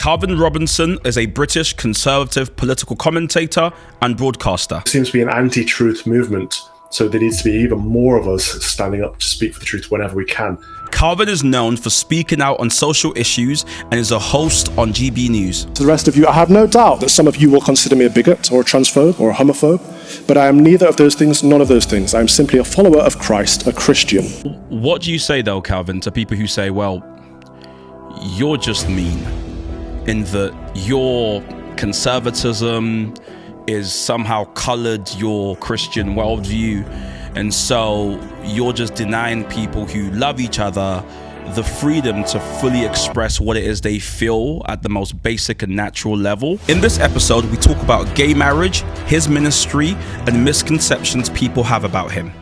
Calvin Robinson is a British conservative political commentator and broadcaster. There seems to be an anti-truth movement, so there needs to be even more of us standing up to speak for the truth whenever we can. Calvin is known for speaking out on social issues and is a host on GB News. To the rest of you, I have no doubt that some of you will consider me a bigot or a transphobe or a homophobe, but I am neither of those things, none of those things. I am simply a follower of Christ, a Christian. What do you say though, Calvin, to people who say, well, you're just mean, in that your conservatism is somehow colored your Christian worldview, and so you're just denying people who love each other the freedom to fully express what it is they feel at the most basic and natural level? In this episode, we talk about gay marriage, his ministry, and misconceptions people have about him.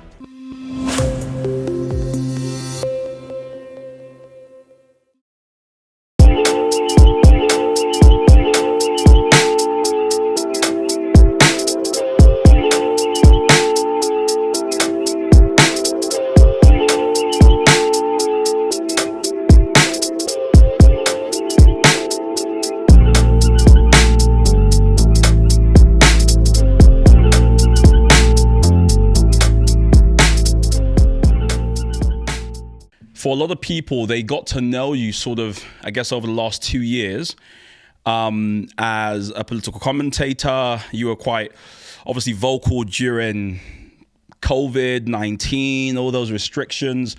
For a lot of people, they got to know you sort of, I guess, over the last 2 years as a political commentator. You were quite obviously vocal during COVID-19, all those restrictions.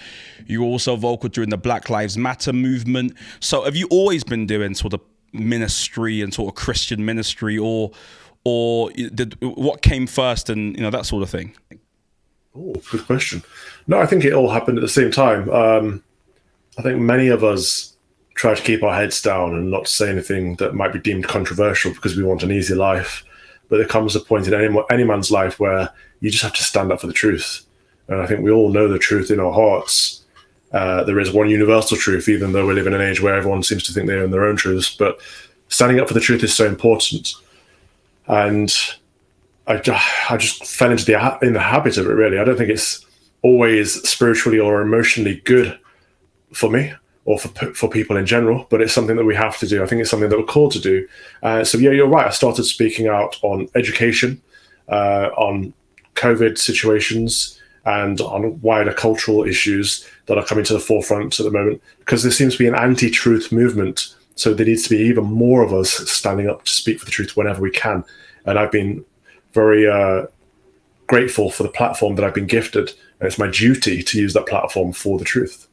You were also vocal during the Black Lives Matter movement. So have you always been doing sort of ministry and sort of Christian ministry, or what came first, and that sort of thing? Oh, good question. No, I think it all happened at the same time. I think many of us try to keep our heads down and not say anything that might be deemed controversial because we want an easy life. But there comes a point in any man's life where you just have to stand up for the truth. And I think we all know the truth in our hearts. There is one universal truth, even though we live in an age where everyone seems to think they own their own truths. But standing up for the truth is so important. And I just fell into the habit of it, really. I don't think it's always spiritually or emotionally good for me or for people in general, but it's something that we have to do. I think it's something that we're called to do. So yeah, you're right. I started speaking out on education, on COVID situations, and on wider cultural issues that are coming to the forefront at the moment, because there seems to be an anti-truth movement. So there needs to be even more of us standing up to speak for the truth whenever we can. And I've been very grateful for the platform that I've been gifted, and it's my duty to use that platform for the truth.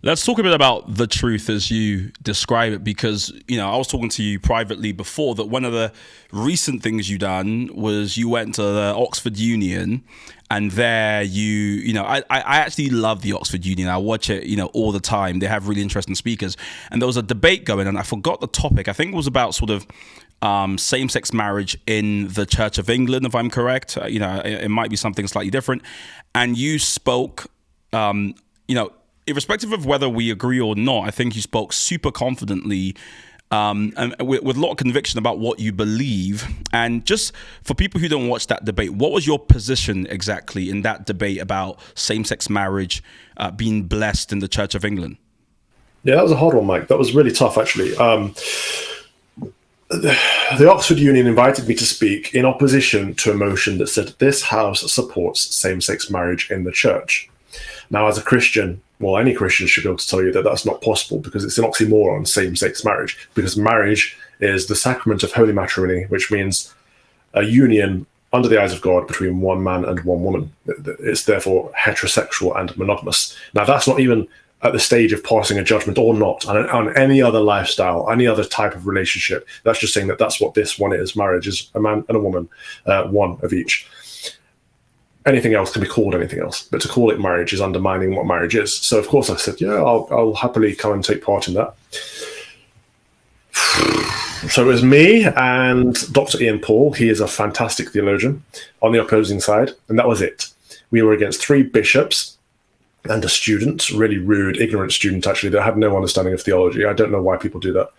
Let's talk a bit about the truth as you describe it, because I was talking to you privately before that one of the recent things you done was you went to the Oxford Union, and there I actually love the Oxford Union. I watch it all the time. They have really interesting speakers, and there was a debate going, and I forgot the topic. I think it was about sort of same-sex marriage in the Church of England, if I'm correct. It might be something slightly different. And you spoke, irrespective of whether we agree or not, I think you spoke super confidently and with a lot of conviction about what you believe. And just for people who don't watch that debate, what was your position exactly in that debate about same-sex marriage being blessed in the Church of England? Yeah, that was a hard one, Mike. That was really tough, actually. The Oxford Union invited me to speak in opposition to a motion that said this house supports same-sex marriage in the church. Now, as a Christian, well, any Christian should be able to tell you that that's not possible, because it's an oxymoron, same-sex marriage, because marriage is the sacrament of holy matrimony, which means a union under the eyes of God between one man and one woman. It's therefore heterosexual and monogamous. Now, that's not even at the stage of passing a judgment or not on any other lifestyle, any other type of relationship. That's just saying that that's what this one is. Marriage is a man and a woman, one of each. Anything else can be called anything else, but to call it marriage is undermining what marriage is. So of course I said, yeah, I'll happily come and take part in that. So it was me and Dr. Ian Paul. He is a fantastic theologian on the opposing side, and that was it. We were against 3 bishops and a student, really rude, ignorant student, actually, that had no understanding of theology. I don't know why people do that.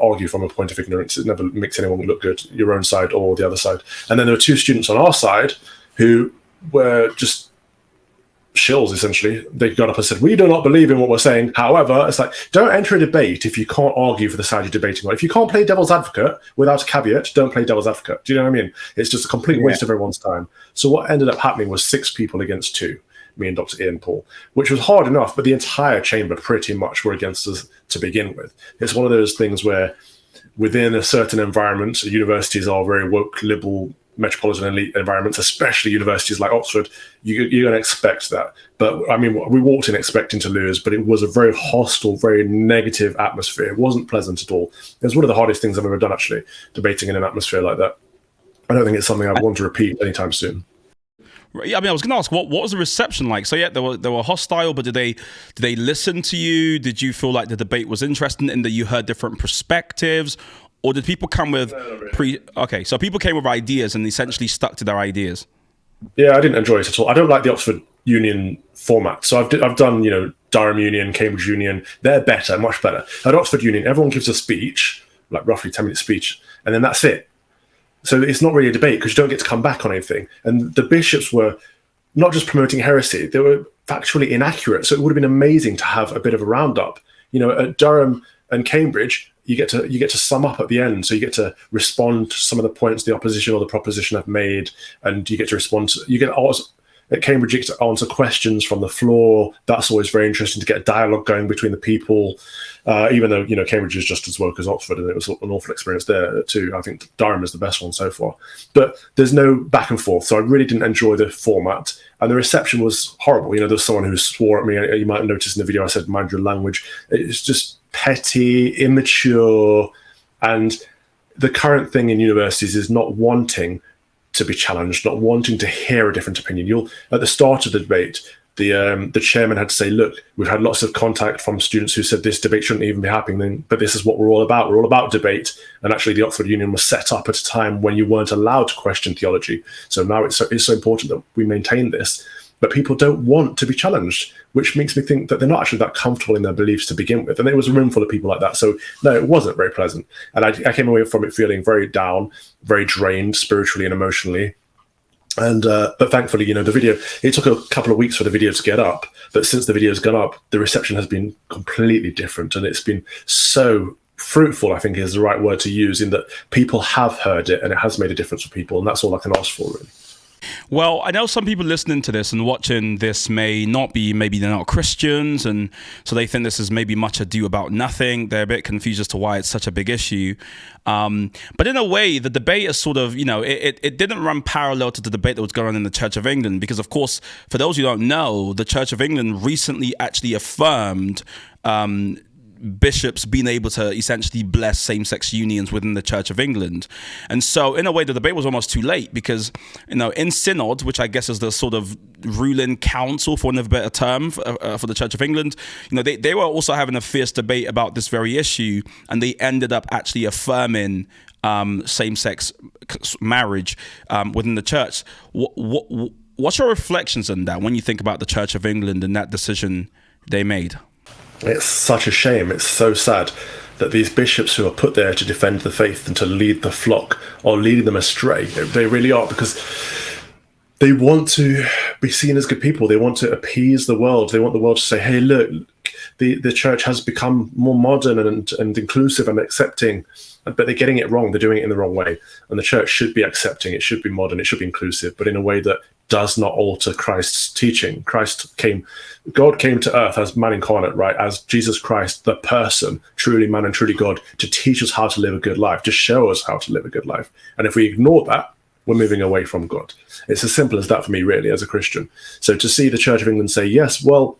Argue from a point of ignorance. It never makes anyone look good, your own side or the other side. And then there were 2 students on our side who were just shills, essentially. They got up and said, we do not believe in what we're saying. However, it's like, don't enter a debate if you can't argue for the side you're debating on. If you can't play devil's advocate without a caveat, don't play devil's advocate. Do you know what I mean? It's just a complete waste of everyone's time. So what ended up happening was 6 people against 2, me and Dr. Ian Paul, which was hard enough, but the entire chamber pretty much were against us to begin with. It's one of those things where within a certain environment, universities are very woke, liberal, metropolitan elite environments, especially universities like Oxford, you're going to expect that. But I mean, we walked in expecting to lose, but it was a very hostile, very negative atmosphere. It wasn't pleasant at all. It was one of the hardest things I've ever done, actually, debating in an atmosphere like that. I don't think it's something I want to repeat anytime soon. Yeah, I mean, I was going to ask, what was the reception like? So yeah, they were hostile, but did they listen to you? Did you feel like the debate was interesting in that you heard different perspectives? Or did people come with so people came with ideas and essentially stuck to their ideas? Yeah, I didn't enjoy it at all. I don't like the Oxford Union format. So I've done, Durham Union, Cambridge Union. They're better, much better. At Oxford Union, everyone gives a speech, like roughly 10-minute speech, and then that's it. So it's not really a debate because you don't get to come back on anything. And the bishops were not just promoting heresy, they were factually inaccurate. So it would have been amazing to have a bit of a roundup. At Durham and Cambridge, you get to sum up at the end. So you get to respond to some of the points the opposition or the proposition have made, and you get to respond to, at Cambridge, you get to answer questions from the floor. That's always very interesting to get a dialogue going between the people, even though, Cambridge is just as woke as Oxford, and it was an awful experience there too. I think Durham is the best one so far. But there's no back and forth, so I really didn't enjoy the format. And the reception was horrible. There was someone who swore at me. You might have noticed in the video I said, mind your language. It's just petty, immature, and the current thing in universities is not wanting to be challenged, not wanting to hear a different opinion. At the start of the debate, the chairman had to say, look, we've had lots of contact from students who said this debate shouldn't even be happening, but this is what we're all about. We're all about debate. And actually the Oxford Union was set up at a time when you weren't allowed to question theology. So now it's so important that we maintain this. But people don't want to be challenged, which makes me think that they're not actually that comfortable in their beliefs to begin with. And there was a room full of people like that. So no, it wasn't very pleasant. And I came away from it feeling very down, very drained spiritually and emotionally. And but thankfully, the video, it took a couple of weeks for the video to get up. But since the video's gone up, the reception has been completely different. And it's been so fruitful, I think is the right word to use, in that people have heard it and it has made a difference for people. And that's all I can ask for, really. Well, I know some people listening to this and watching this maybe they're not Christians, and so they think this is maybe much ado about nothing. They're a bit confused as to why it's such a big issue. But in a way, the debate is sort of, it didn't run parallel to the debate that was going on in the Church of England, because, of course, for those who don't know, the Church of England recently actually affirmed bishops being able to essentially bless same-sex unions within the Church of England. And so in a way, the debate was almost too late, because, in Synod, which I guess is the sort of ruling council, for want of a better term, for the Church of England, they were also having a fierce debate about this very issue, and they ended up actually affirming same-sex marriage within the church. What's your reflections on that when you think about the Church of England and that decision they made? It's such a shame. It's so sad that these bishops who are put there to defend the faith and to lead the flock are leading them astray. They really are, because they want to be seen as good people. They want to appease the world. They want the world to say, hey, look, the church has become more modern and inclusive and accepting, but they're getting it wrong. They're doing it in the wrong way. And the church should be accepting. It should be modern. It should be inclusive, but in a way that does not alter Christ's teaching. God came to earth as man incarnate, right? As Jesus Christ, the person, truly man and truly God, to teach us how to live a good life, to show us how to live a good life. And if we ignore that, we're moving away from God. It's as simple as that for me, really, as a Christian. So to see the Church of England say, yes, well,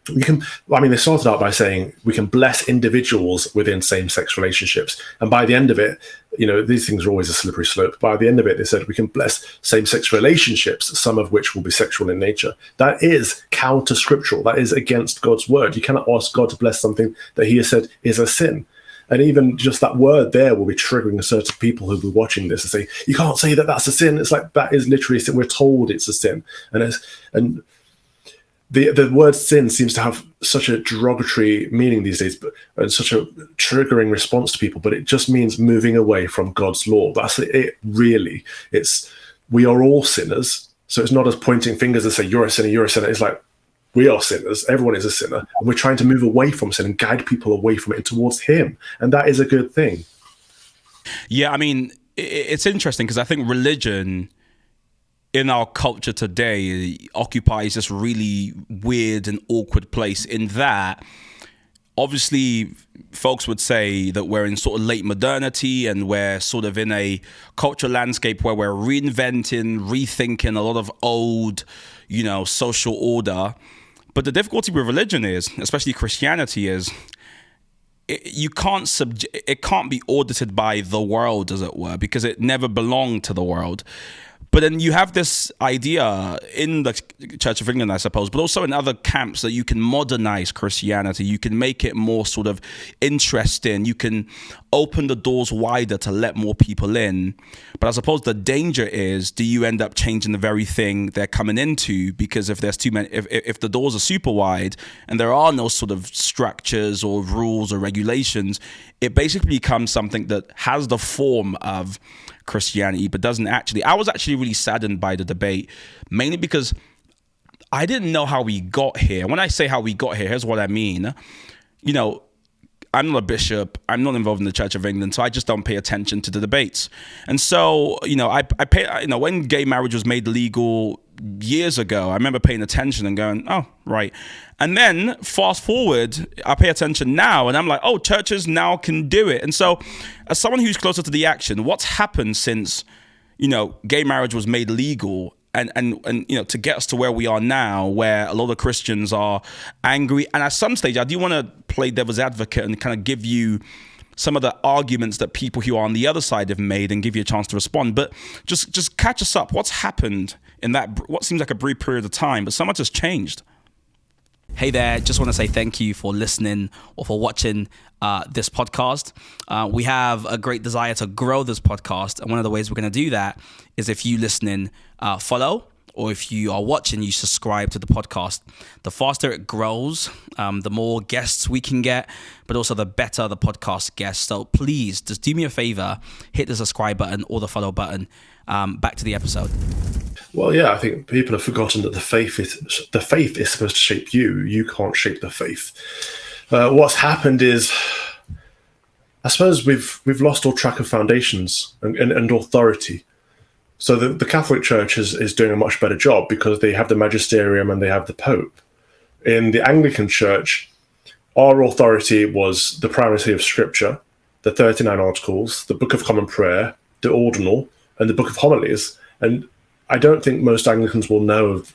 they started out by saying we can bless individuals within same-sex relationships. And by the end of it, these things are always a slippery slope. By the end of it, they said we can bless same-sex relationships, some of which will be sexual in nature. That is counter-scriptural. That is against God's word. You cannot ask God to bless something that he has said is a sin. And even just that word there will be triggering certain people who will be watching this and say, you can't say that that's a sin. It's like, that is literally a sin. We're told it's a sin. And the word sin seems to have such a derogatory meaning these days, and such a triggering response to people, but it just means moving away from God's law. That's it, really. We are all sinners, So it's not us pointing fingers and say, you're a sinner, you're a sinner. It's like, we are sinners. Everyone is a sinner. And we're trying to move away from sin and guide people away from it and towards him. And that is a good thing. Yeah, I mean, it's interesting because I think religion in our culture today occupies this really weird and awkward place in that obviously folks would say that we're in sort of late modernity and we're sort of in a cultural landscape where we're reinventing, rethinking a lot of old, social order. But the difficulty with religion is, especially Christianity, is it can't be audited by the world, as it were, because it never belonged to the world. But then you have this idea in the Church of England, I suppose, but also in other camps that you can modernize Christianity. You can make it more sort of interesting. You can open the doors wider to let more people in. But I suppose the danger is, do you end up changing the very thing they're coming into? Because if there's too many, if the doors are super wide and there are no sort of structures or rules or regulations, it basically becomes something that has the form of Christianity, but doesn't actually. I was actually really saddened by the debate, mainly because I didn't know how we got here. When I say how we got here, here's what I mean. I'm not a bishop. I'm not involved in the Church of England, so I just don't pay attention to the debates. And so, I pay. When gay marriage was made legal years ago, I remember paying attention and going, "Oh, right." And then fast forward, I pay attention now, and I'm like, "Oh, churches now can do it." And so, as someone who's closer to the action, what's happened since, gay marriage was made legal? And to get us to where we are now, where a lot of Christians are angry. And at some stage, I do want to play devil's advocate and kind of give you some of the arguments that people who are on the other side have made and give you a chance to respond. But just catch us up. What's happened in that, what seems like a brief period of time, but so much has changed. Hey there, just want to say thank you for listening or for watching this podcast. We have a great desire to grow this podcast, and one of the ways we're going to do that is if you listening follow, or if you are watching, you subscribe to the podcast. The faster it grows, the more guests we can get, but also the better the podcast gets. So please, just do me a favor, hit the subscribe button or the follow button. Back to the episode. Well, yeah, I think people have forgotten that the faith is supposed to shape you. You can't shape the faith. What's happened is, I suppose we've lost all track of foundations and authority. So the Catholic Church is doing a much better job because they have the magisterium and they have the Pope. In the Anglican Church, our authority was the primacy of Scripture, the 39 Articles, the Book of Common Prayer, the Ordinal, and the Book of Homilies. And I don't think most Anglicans will know of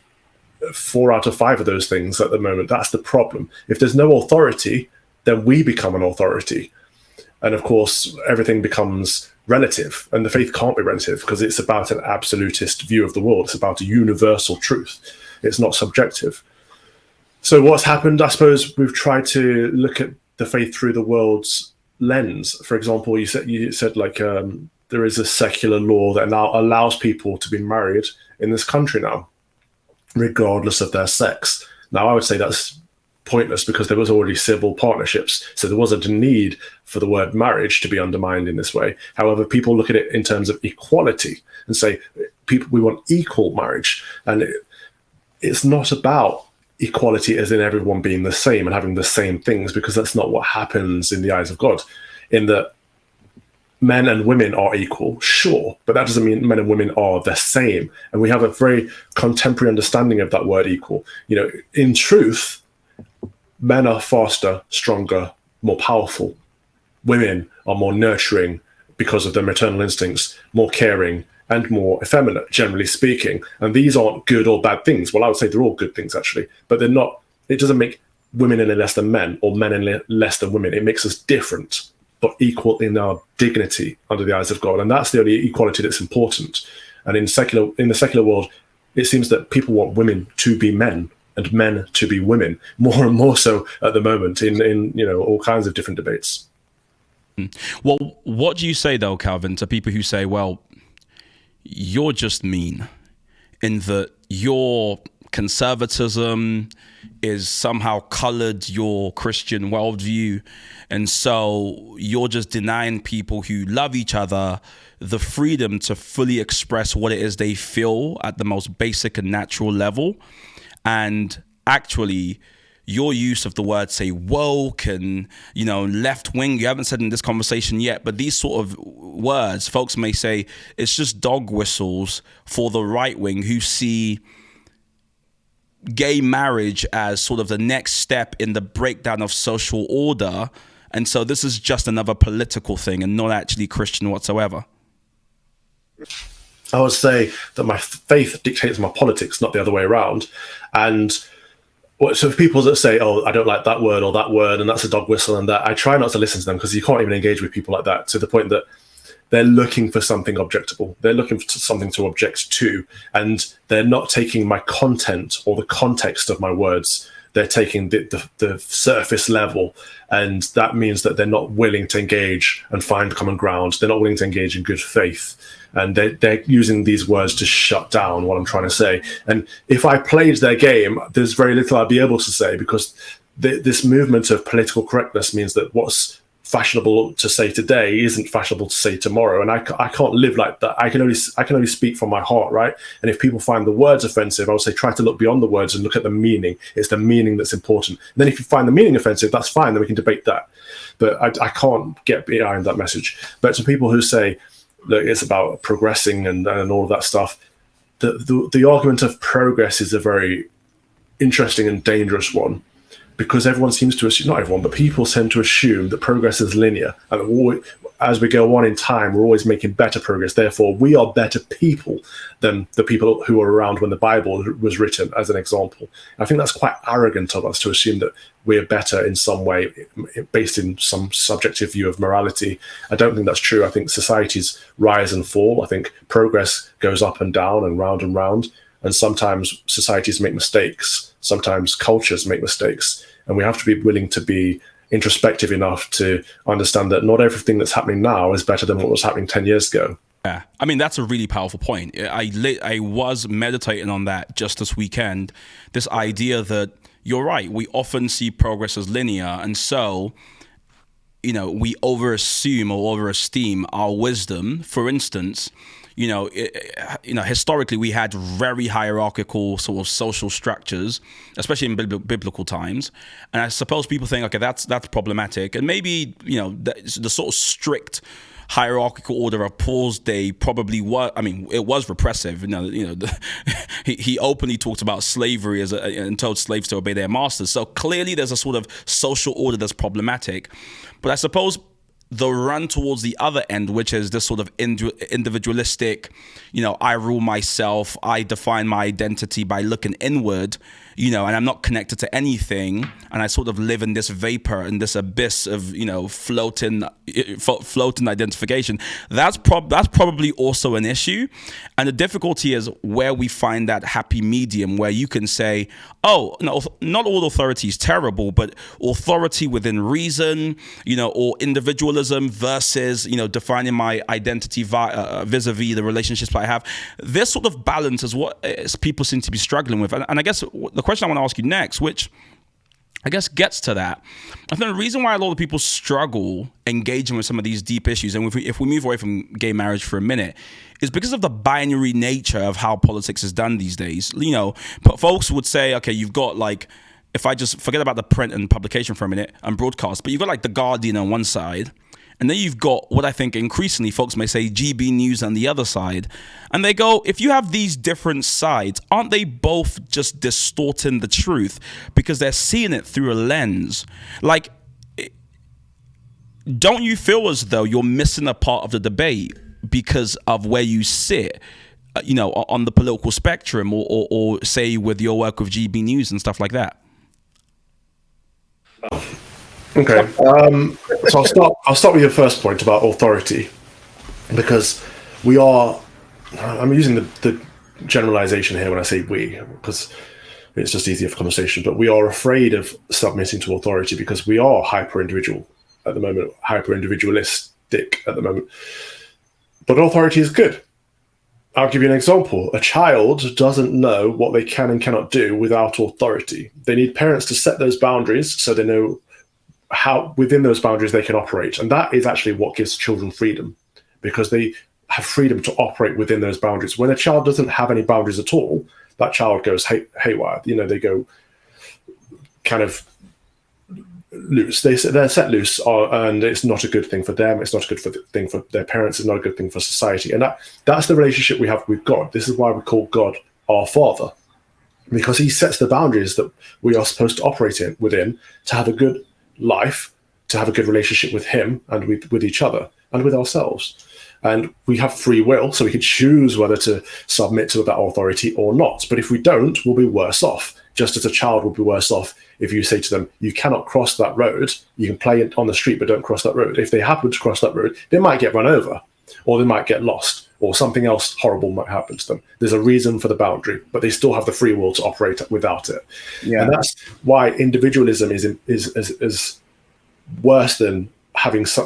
4 out of 5 of those things at the moment. That's the problem. If there's no authority, then we become an authority. And of course, everything becomes relative, and the faith can't be relative because it's about an absolutist view of the world. It's about a universal truth. It's not subjective. So what's happened, I suppose, we've tried to look at the faith through the world's lens. For example, you said there is a secular law that now allows people to be married in this country now, regardless of their sex. Now, I would say that's pointless because there was already civil partnerships, so there wasn't a need for the word marriage to be undermined in this way. However, people look at it in terms of equality and say, we want equal marriage. And it's not about equality as in everyone being the same and having the same things, because that's not what happens in the eyes of God. In that men and women are equal, sure, but that doesn't mean men and women are the same. And we have a very contemporary understanding of that word equal. In truth, men are faster, stronger, more powerful. Women are more nurturing because of their maternal instincts, more caring and more effeminate, generally speaking. And these aren't good or bad things. Well, I would say they're all good things, actually, but they're not. It doesn't make women any less than men or men any less than women. It makes us different, but equal in our dignity under the eyes of God. And that's the only equality that's important. And in the secular world, it seems that people want women to be men and men to be women, more and more so at the moment in all kinds of different debates. Well, what do you say, though, Calvin, to people who say, well, you're just mean in that you're conservatism is somehow colored your Christian worldview. And so you're just denying people who love each other the freedom to fully express what it is they feel at the most basic and natural level. And actually, your use of the word, say, woke and, left wing, you haven't said in this conversation yet, but these sort of words, folks may say it's just dog whistles for the right wing who see gay marriage as sort of the next step in the breakdown of social order. And so this is just another political thing and not actually Christian whatsoever. I would say that my faith dictates my politics, not the other way around. And so if people that say, oh, I don't like that word or that word, and that's a dog whistle and that, I try not to listen to them, because you can't even engage with people like that, to the point that they're looking for something objectable. They're looking for something to object to, and they're not taking my content or the context of my words. They're taking the surface level, and that means that they're not willing to engage and find common ground. They're not willing to engage in good faith. And they're using these words to shut down what I'm trying to say. And if I played their game, there's very little I'd be able to say, because this movement of political correctness means that what's fashionable to say today isn't fashionable to say tomorrow. And I can't live like that. I can only speak from my heart, right? And if people find the words offensive, I would say try to look beyond the words and look at the meaning. It's the meaning that's important. And then if you find the meaning offensive, that's fine. Then we can debate that. But I can't get behind that message. But to people who say, look, it's about progressing and all of that stuff, the argument of progress is a very interesting and dangerous one, because everyone seems to assume, not everyone, but people tend to assume that progress is linear. And as we go on in time, we're always making better progress. Therefore, we are better people than the people who were around when the Bible was written, as an example. I think that's quite arrogant of us to assume that we're better in some way based in some subjective view of morality. I don't think that's true. I think societies rise and fall. I think progress goes up and down and round and round. And sometimes societies make mistakes. Sometimes cultures make mistakes. And we have to be willing to be introspective enough to understand that not everything that's happening now is better than what was happening 10 years ago. Yeah, I mean, that's a really powerful point. I was meditating on that just this weekend, this idea that you're right. We often see progress as linear. And so, we overassume or overesteem our wisdom. For instance, historically we had very hierarchical sort of social structures, especially in biblical times. And I suppose people think, okay, that's problematic. And maybe, the sort of strict hierarchical order of Paul's day probably was, it was repressive. He openly talked about slavery and told slaves to obey their masters. So clearly there's a sort of social order that's problematic. But I suppose the run towards the other end, which is this sort of individualistic, I rule myself, I define my identity by looking inward, and I'm not connected to anything, and I sort of live in this vapor, in this abyss of, floating identification. That's probably also an issue. And the difficulty is where we find that happy medium where you can say, oh, no, not all authority is terrible, but authority within reason, or individualism versus, defining my identity vis-a-vis the relationships I have. This sort of balance is what people seem to be struggling with. And I guess the question I want to ask you next, which I guess gets to that, I think the reason why a lot of people struggle engaging with some of these deep issues, and if we move away from gay marriage for a minute, is because of the binary nature of how politics is done these days. Folks would say, okay, you've got if I just forget about the print and publication for a minute and broadcast, but you've got The Guardian on one side, and then you've got what I think increasingly folks may say GB News on the other side. And they go, if you have these different sides, aren't they both just distorting the truth because they're seeing it through a lens? Don't you feel as though you're missing a part of the debate because of where you sit, on the political spectrum or say with your work with GB News and stuff like that? Okay, so I'll start with your first point about authority, because I'm using the generalization here when I say we, because it's just easier for conversation, but we are afraid of submitting to authority because we are hyper-individual at the moment, hyper-individualistic at the moment. But authority is good. I'll give you an example. A child doesn't know what they can and cannot do without authority. They need parents to set those boundaries so they know how within those boundaries they can operate. And that is actually what gives children freedom, because they have freedom to operate within those boundaries. When a child doesn't have any boundaries at all, that child goes haywire. They go kind of loose. They're set loose, and it's not a good thing for them. It's not a good thing for their parents. It's not a good thing for society. And that's the relationship we have with God. This is why we call God our Father, because he sets the boundaries that we are supposed to operate within to have a good life, to have a good relationship with him and with each other and with ourselves. And we have free will, so we can choose whether to submit to that authority or not. But if we don't, we'll be worse off, just as a child will be worse off if you say to them, you cannot cross that road. You can play on the street, but don't cross that road. If they happen to cross that road, they might get run over, or they might get lost, or something else horrible might happen to them. There's a reason for the boundary, but they still have the free will to operate without it. Yeah. And that's why individualism is worse than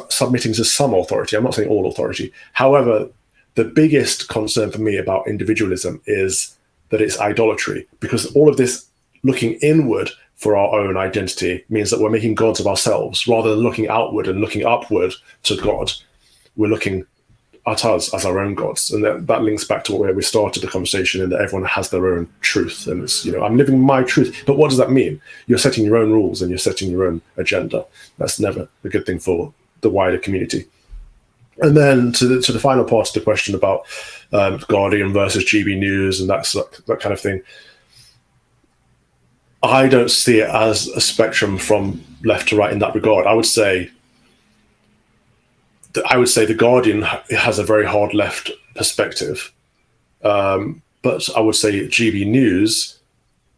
submitting to some authority. I'm not saying all authority. However, the biggest concern for me about individualism is that it's idolatry, because all of this looking inward for our own identity means that we're making gods of ourselves rather than looking outward and looking upward to God. We're looking at us as our own gods, and that links back to where we started the conversation, in that everyone has their own truth, and it's, I'm living my truth. But what does that mean? You're setting your own rules and you're setting your own agenda. That's never a good thing for the wider community. And then to the final part of the question about Guardian versus GB News and that kind of thing, I don't see it as a spectrum from left to right in that regard. I would say the Guardian has a very hard left perspective, but I would say GB News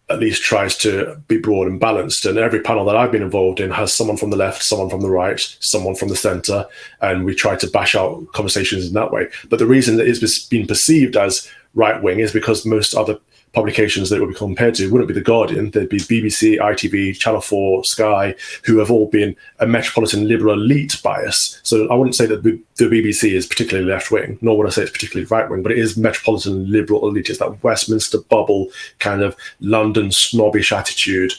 at least tries to be broad and balanced. And every panel that I've been involved in has someone from the left, someone from the right, someone from the centre, and we try to bash out conversations in that way. But the reason that it's been perceived as right-wing is because most other publications that it would be compared to wouldn't be the Guardian. There'd be BBC, ITV, Channel 4, Sky, who have all been a metropolitan liberal elite bias. So I wouldn't say that the BBC is particularly left-wing, nor would I say it's particularly right-wing, but it is metropolitan liberal elite. It's that Westminster bubble kind of London snobbish attitude,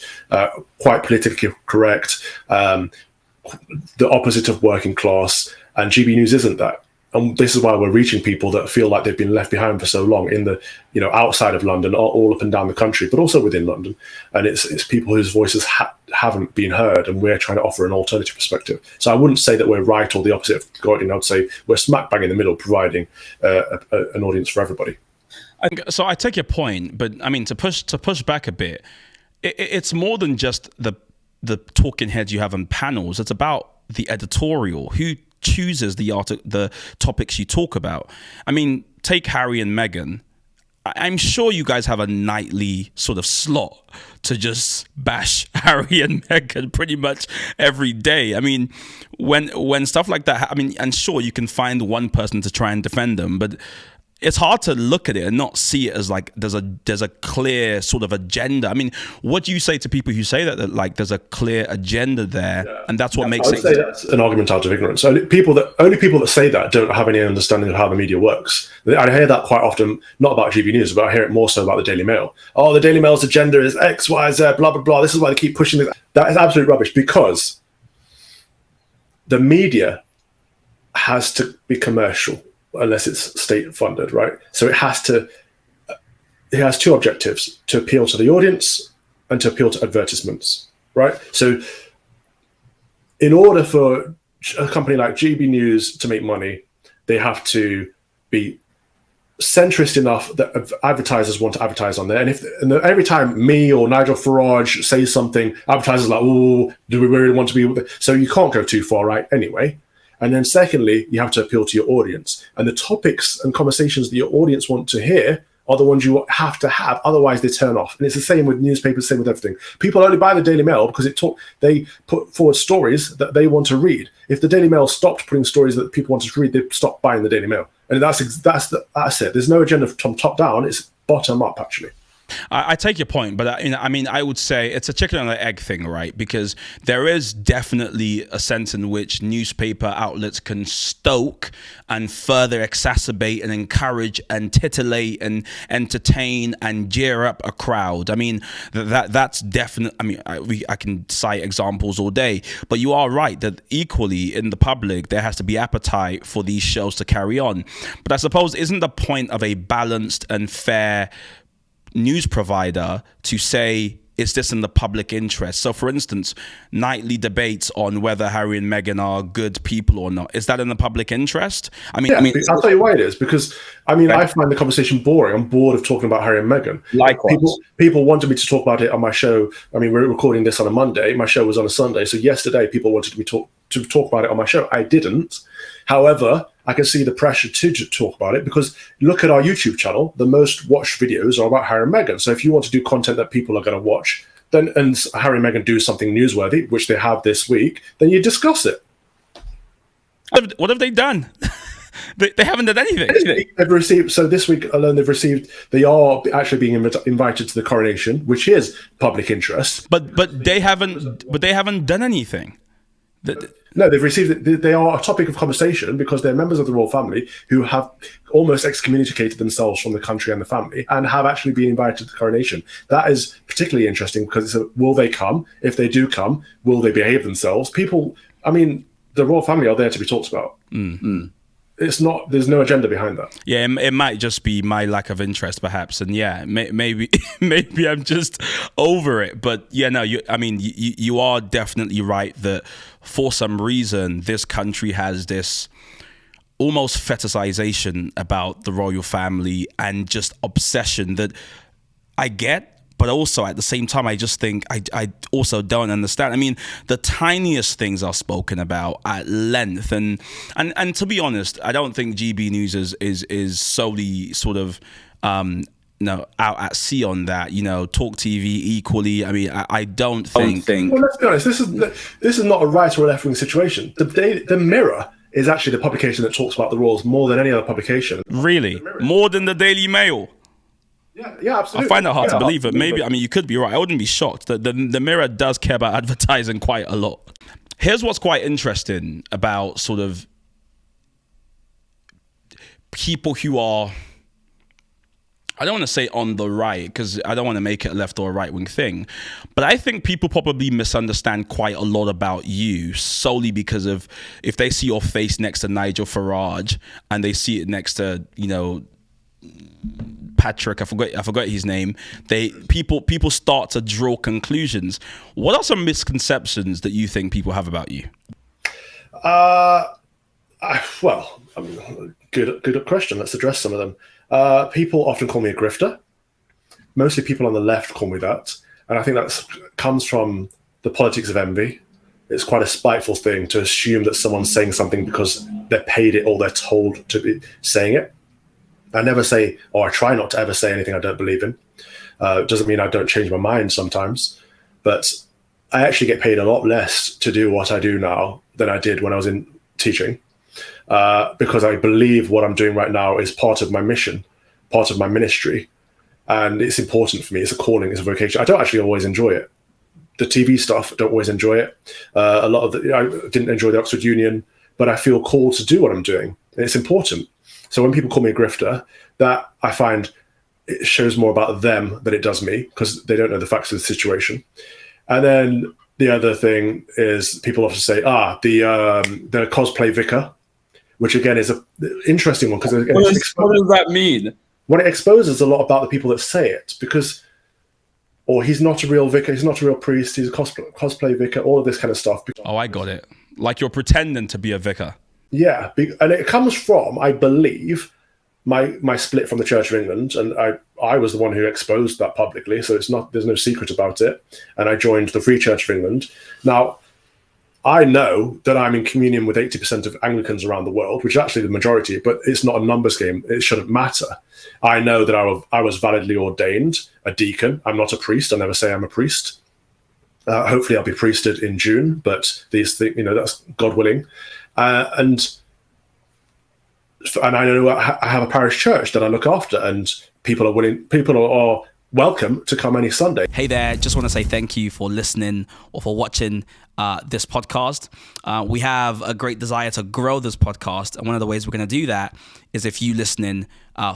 quite politically correct, the opposite of working class, and GB News isn't that. And this is why we're reaching people that feel like they've been left behind for so long in the, outside of London, all up and down the country, but also within London. And it's people whose voices haven't been heard, and we're trying to offer an alternative perspective. So I wouldn't say that we're right or the opposite of Guardian. I would say we're smack bang in the middle, providing an audience for everybody. So I take your point, but I mean, to push back a bit, it's more than just the talking heads you have on panels. It's about the editorial. Who chooses the topics you talk about? I mean, take Harry and Meghan. I'm sure you guys have a nightly sort of slot to just bash Harry and Meghan pretty much every day. I mean, when stuff like that, and sure, you can find one person to try and defend them, but it's hard to look at it and not see it as like there's a clear sort of agenda. I mean, what do you say to people who say that like there's a clear agenda there, and that's what makes it? I would say that's an argument out of ignorance. Only people that say that don't have any understanding of how the media works. I hear that quite often, not about GB News, but I hear it more so about the Daily Mail. Oh, the Daily Mail's agenda is X, Y, Z, blah, blah, blah. This is why they keep pushing it. That is absolute rubbish, because the media has to be commercial unless it's state funded, right? So it has two objectives: to appeal to the audience and to appeal to advertisements, right? So in order for a company like GB News to make money, they have to be centrist enough that advertisers want to advertise on there. And every time me or Nigel Farage says something, advertisers are like, oh, do we really want to be with it? So you can't go too far right anyway. And then secondly, you have to appeal to your audience. And the topics and conversations that your audience want to hear are the ones you have to have. Otherwise, they turn off. And it's the same with newspapers, same with everything. People only buy the Daily Mail because they put forward stories that they want to read. If the Daily Mail stopped putting stories that people wanted to read, they'd stop buying the Daily Mail. And that's it. There's no agenda from top down. It's bottom up, actually. I take your point, but I mean, I would say it's a chicken and an egg thing, right? Because there is definitely a sense in which newspaper outlets can stoke and further exacerbate and encourage and titillate and entertain and jeer up a crowd. I mean, that's definitely. I mean, I can cite examples all day, but you are right that equally in the public there has to be appetite for these shows to carry on. But I suppose isn't the point of a balanced and fair news provider to say, is this in the public interest? So for instance, nightly debates on whether Harry and Meghan are good people or not, is that in the public interest? I mean, I'll tell you why it is, because I find the conversation boring. I'm bored of talking about Harry and Meghan. Likewise. People wanted me to talk about it on my show. I mean, we're recording this on a Monday. My show was on a Sunday. So yesterday people wanted me to talk about it on my show. I didn't. However, I can see the pressure to talk about it, because look at our YouTube channel. The most watched videos are about Harry and Meghan. So if you want to do content that people are going to watch, then and Harry and Meghan do something newsworthy, which they have this week, then you discuss it. What have they done? They haven't done anything. They've received, so this week alone, they are actually being invited to the coronation, which is public interest. But they haven't done anything. No, they've received it. They are a topic of conversation because they're members of the royal family who have almost excommunicated themselves from the country and the family and have actually been invited to the coronation. That is particularly interesting because will they come? If they do come, will they behave themselves? People, I mean, the royal family are there to be talked about. Mm-hmm. It's not. There's no agenda behind that. Yeah, it might just be my lack of interest, perhaps, and yeah, maybe maybe I'm just over it. But yeah, no, you are definitely right that for some reason this country has this almost fetishization about the royal family and just obsession that I get. But also at the same time, I just think I also don't understand. I mean, the tiniest things are spoken about at length, and to be honest, I don't think GB News is solely sort of out at sea on that. Talk TV equally. I mean, I don't think. Well, let's be honest. This is not a right or a left wing situation. The Mirror is actually the publication that talks about the royals more than any other publication. Really, more than the Daily Mail. Yeah, absolutely. I find that hard to believe it. Maybe, you could be right. I wouldn't be shocked. The Mirror does care about advertising quite a lot. Here's what's quite interesting about sort of people who are, I don't want to say on the right, because I don't want to make it a left or a right wing thing, but I think people probably misunderstand quite a lot about you solely because of if they see your face next to Nigel Farage and they see it next to, Patrick, I forgot his name. People start to draw conclusions. What are some misconceptions that you think people have about you? Good question. Let's address some of them. People often call me a grifter. Mostly people on the left call me that, and I think that comes from the politics of envy. It's quite a spiteful thing to assume that someone's saying something because they're paid it or they're told to be saying it. I never say, or I try not to ever say anything I don't believe in. Doesn't mean I don't change my mind sometimes, but I actually get paid a lot less to do what I do now than I did when I was in teaching, because I believe what I'm doing right now is part of my mission, part of my ministry, and it's important for me. It's a calling, it's a vocation. I don't actually always enjoy it. The TV stuff, I don't always enjoy it. I didn't enjoy the Oxford Union, but I feel called to do what I'm doing, and it's important. So when people call me a grifter, that I find it shows more about them than it does me, because they don't know the facts of the situation. And then the other thing is people often say, the cosplay vicar, which again is an interesting one because what does that mean? When it exposes a lot about the people that say it, because he's not a real vicar, he's not a real priest, he's a cosplay vicar, all of this kind of stuff. Oh, I got it. Like you're pretending to be a vicar. Yeah, and it comes from, I believe, my split from the Church of England, and I was the one who exposed that publicly, so there's no secret about it. And I joined the Free Church of England. Now, I know that I'm in communion with 80% of Anglicans around the world, which is actually the majority, but it's not a numbers game. It shouldn't matter. I know that I was validly ordained a deacon. I'm not a priest. I never say I'm a priest. Hopefully, I'll be priested in June, but these things, that's God willing. And I know I have a parish church that I look after, and people are welcome to come any Sunday. Hey there, just want to say thank you for listening or for watching this podcast. We have a great desire to grow this podcast, and one of the ways we're going to do that is if you listening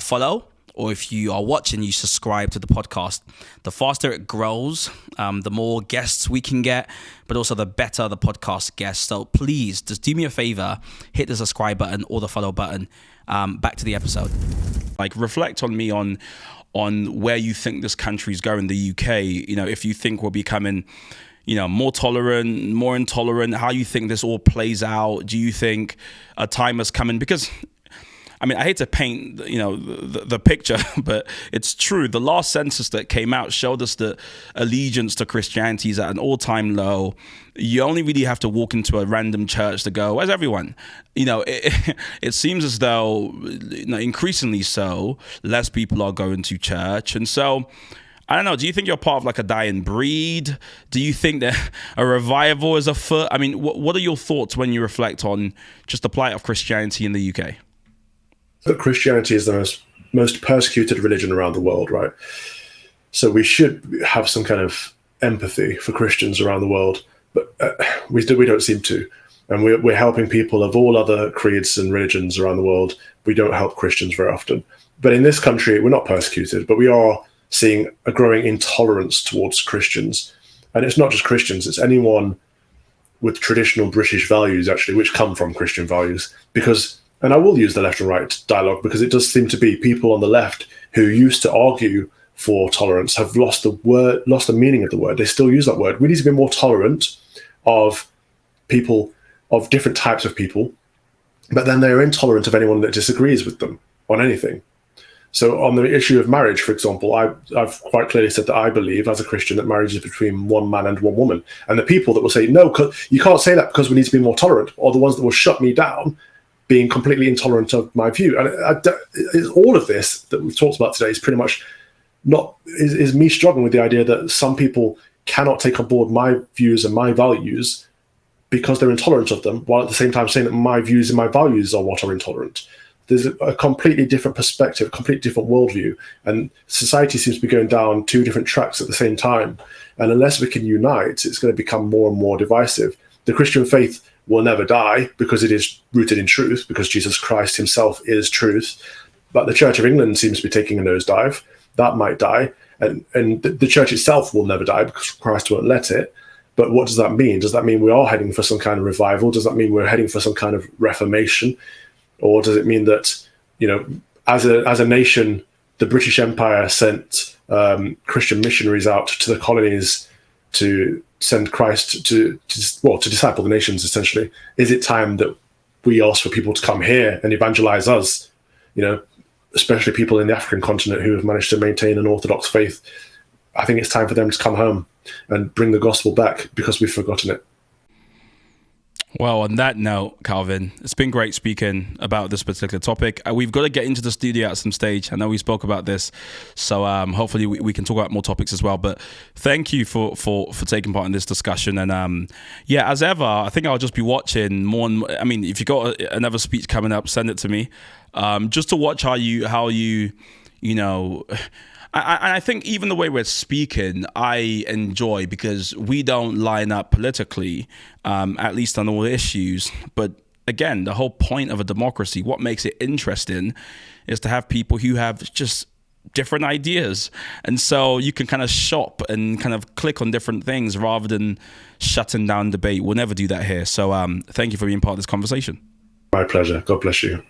follow, or if you are watching, you subscribe to the podcast. The faster it grows, the more guests we can get, but also the better the podcast gets. So please, just do me a favor, hit the subscribe button or the follow button. Back to the episode. Like, reflect on me on where you think this country's going, the UK. You know, if you think we're becoming, you know, more tolerant, more intolerant, how you think this all plays out. Do you think a time is coming? Because, I mean, I hate to paint, you know, the picture, but it's true. The last census that came out showed us that allegiance to Christianity is at an all-time low. You only really have to walk into a random church to go, where's everyone? You know, it seems as though, you know, increasingly so, less people are going to church. And so, I don't know, do you think you're part of like a dying breed? Do you think that a revival is afoot? I mean, what are your thoughts when you reflect on just the plight of Christianity in the UK? That Christianity is the most persecuted religion around the world, right? So we should have some kind of empathy for Christians around the world, but we don't seem to. And we're helping people of all other creeds and religions around the world. We don't help Christians very often. But in this country, we're not persecuted, but we are seeing a growing intolerance towards Christians. And it's not just Christians, it's anyone with traditional British values, actually, which come from Christian values. Because, and I will use the left and right dialogue, because it does seem to be people on the left who used to argue for tolerance have lost the meaning of the word. They still use that word. We need to be more tolerant of people, of different types of people, but then they're intolerant of anyone that disagrees with them on anything. So on the issue of marriage, for example, I've quite clearly said that I believe as a Christian that marriage is between one man and one woman. And the people that will say, no, you can't say that because we need to be more tolerant, are the ones that will shut me down, being completely intolerant of my view. And all of this that we've talked about today is pretty much is me struggling with the idea that some people cannot take on board my views and my values because they're intolerant of them, while at the same time saying that my views and my values are what are intolerant. There's a completely different perspective, a completely different worldview, and society seems to be going down two different tracks at the same time. And unless we can unite, it's going to become more and more divisive. The Christian faith will never die because it is rooted in truth, because Jesus Christ himself is truth. But the Church of England seems to be taking a nosedive. That might die. And the church itself will never die because Christ won't let it. But what does that mean? Does that mean we are heading for some kind of revival? Does that mean we're heading for some kind of reformation? Or does it mean that, you know, as a nation, the British Empire sent Christian missionaries out to the colonies to send Christ to disciple the nations, essentially? Is it time that we ask for people to come here and evangelize us? You know, especially people in the African continent who have managed to maintain an Orthodox faith. I think it's time for them to come home and bring the gospel back because we've forgotten it. Well, on that note, Calvin, it's been great speaking about this particular topic. We've got to get into the studio at some stage. I know we spoke about this, so hopefully we can talk about more topics as well. But thank you for taking part in this discussion. And yeah, as ever, I think I'll just be watching more. I mean, if you got another speech coming up, send it to me, just to watch how you know. I think even the way we're speaking, I enjoy, because we don't line up politically, at least on all issues. But again, the whole point of a democracy, what makes it interesting, is to have people who have just different ideas. And so you can kind of shop and kind of click on different things rather than shutting down debate. We'll never do that here. So thank you for being part of this conversation. My pleasure. God bless you.